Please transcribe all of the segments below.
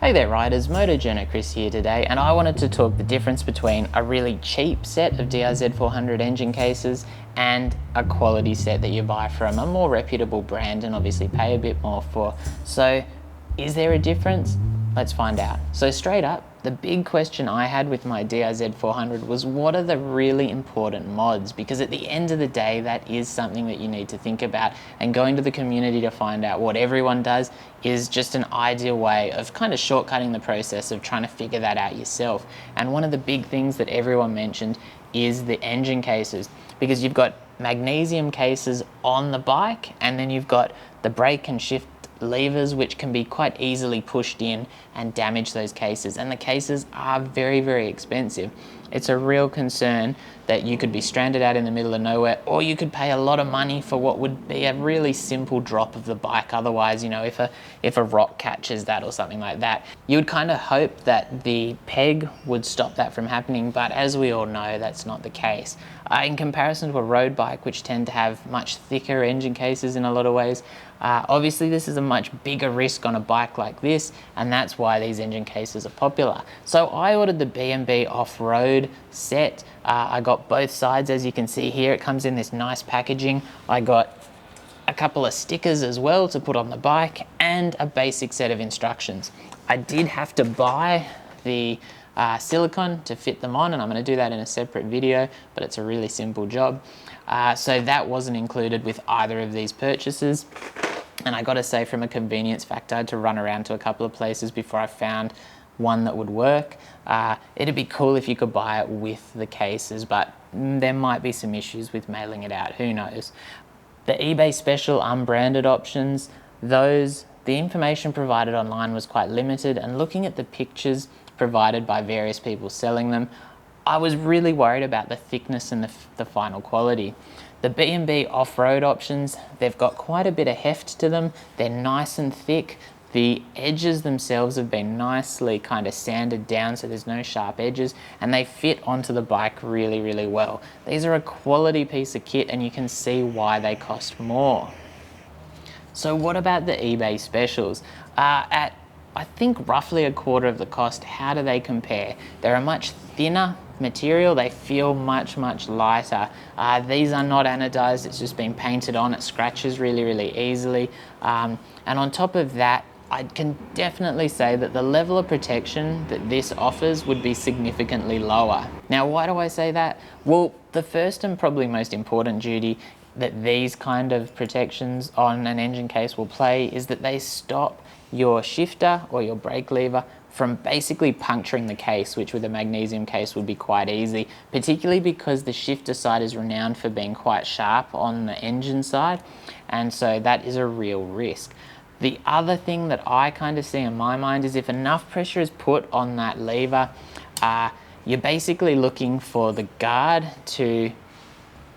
Hey there riders, MotoJourno Chris here today, and I wanted to talk the difference between a really cheap set of DR-Z400 engine cases and a quality set that you buy from a more reputable brand and obviously pay a bit more for. So is there a difference? Let's find out. So straight up, the big question I had with my DR-Z400 was, what are the really important mods? Because at the end of the day, that is something that you need to think about, and going to the community to find out what everyone does is just an ideal way of kind of shortcutting the process of trying to figure that out yourself. And one of the big things that everyone mentioned is the engine cases, because you've got magnesium cases on the bike, and then you've got the brake and shift levers which can be quite easily pushed in and damage those cases, and the cases are very, very expensive. It's a real concern that you could be stranded out in the middle of nowhere, or you could pay a lot of money for what would be a really simple drop of the bike. Otherwise, you know, if a rock catches that or something like that, you would kind of hope that the peg would stop that from happening, but as we all know, that's not the case. In comparison to a road bike, which tend to have much thicker engine cases in a lot of ways, obviously this is a much bigger risk on a bike like this, and that's why these engine cases are popular. So I ordered the B&B Off-Road set. I got both sides, as you can see here. It comes in this nice packaging. I got a couple of stickers as well to put on the bike, and a basic set of instructions. I did have to buy the silicone to fit them on, and I'm going to do that in a separate video, but it's a really simple job. So that wasn't included with either of these purchases. And I gotta say, from a convenience factor, I had to run around to a couple of places before I found one that would work. It'd be cool if you could buy it with the cases, but there might be some issues with mailing it out, who knows. The eBay special unbranded options, the information provided online was quite limited, and looking at the pictures provided by various people selling them, I was really worried about the thickness and the final quality. The B&B Off-Road options, they've got quite a bit of heft to them. They're nice and thick. The edges themselves have been nicely kind of sanded down, so there's no sharp edges, and they fit onto the bike really, really well. These are a quality piece of kit, and you can see why they cost more. So what about the eBay specials? At I think roughly a quarter of the cost, how do they compare? They're a much thinner material, they feel much, much lighter. These are not anodized, it's just been painted on, it scratches really, really easily. And on top of that, I can definitely say that the level of protection that this offers would be significantly lower. Now, why do I say that? Well, the first and probably most important duty that these kind of protections on an engine case will play is that they stop your shifter or your brake lever from basically puncturing the case, which with a magnesium case would be quite easy, particularly because the shifter side is renowned for being quite sharp on the engine side, and so that is a real risk. The other thing that I kind of see in my mind is if enough pressure is put on that lever, you're basically looking for the guard to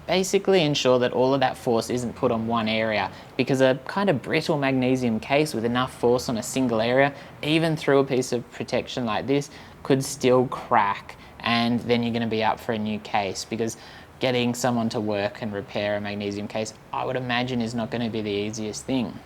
basically ensure that all of that force isn't put on one area, because a kind of brittle magnesium case with enough force on a single area, even through a piece of protection like this, could still crack, and then you're going to be up for a new case, because getting someone to work and repair a magnesium case, I would imagine, is not going to be the easiest thing.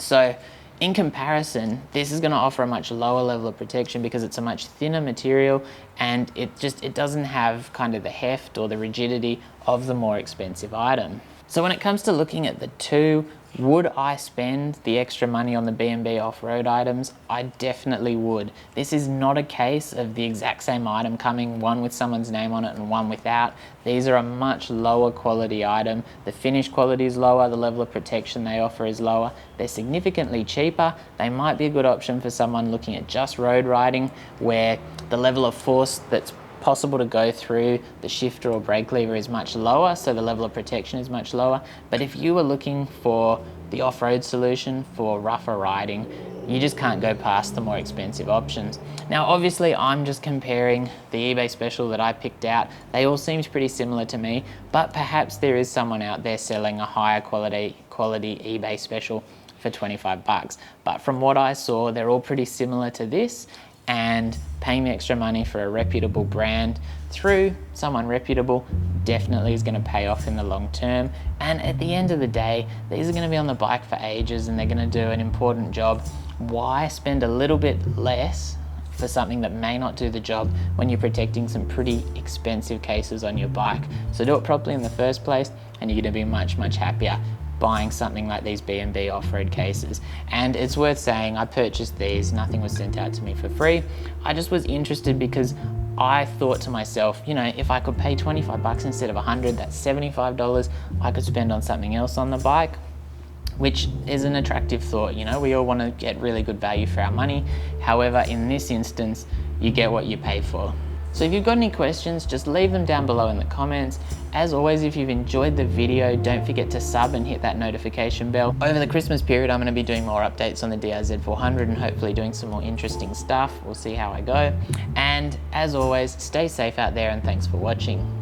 So in comparison, this is going to offer a much lower level of protection because it's a much thinner material, and it doesn't have kind of the heft or the rigidity of the more expensive item. So when it comes to looking at the two, would I spend the extra money on the B&B Off-Road items? I definitely would. This is not a case of the exact same item coming, one with someone's name on it and one without. These are a much lower quality item. The finish quality is lower, the level of protection they offer is lower. They're significantly cheaper. They might be a good option for someone looking at just road riding, where the level of force that's possible to go through the shifter or brake lever is much lower, so the level of protection is much lower. But if you were looking for the off-road solution for rougher riding, you just can't go past the more expensive options. Now obviously I'm just comparing the eBay special that I picked out. They all seemed pretty similar to me, but perhaps there is someone out there selling a higher quality eBay special for 25 bucks. But from what I saw, they're all pretty similar to this, and paying the extra money for a reputable brand through someone reputable definitely is going to pay off in the long term. And at the end of the day, these are going to be on the bike for ages, and they're going to do an important job why spend a little bit less for something that may not do the job when you're protecting some pretty expensive cases on your bike? So do it properly in the first place and you're going to be much happier buying something like these B&B Off-Road cases. And it's worth saying, I purchased these, nothing was sent out to me for free. I just was interested because I thought to myself, you know, if I could pay 25 bucks instead of 100, that's $75 I could spend on something else on the bike, which is an attractive thought. You know, we all want to get really good value for our money. However, in this instance, you get what you pay for. So if you've got any questions, just leave them down below in the comments. As always, if you've enjoyed the video, don't forget to sub and hit that notification bell. Over the Christmas period, I'm going to be doing more updates on the DR-Z400 and hopefully doing some more interesting stuff. We'll see how I go. And as always, stay safe out there and thanks for watching.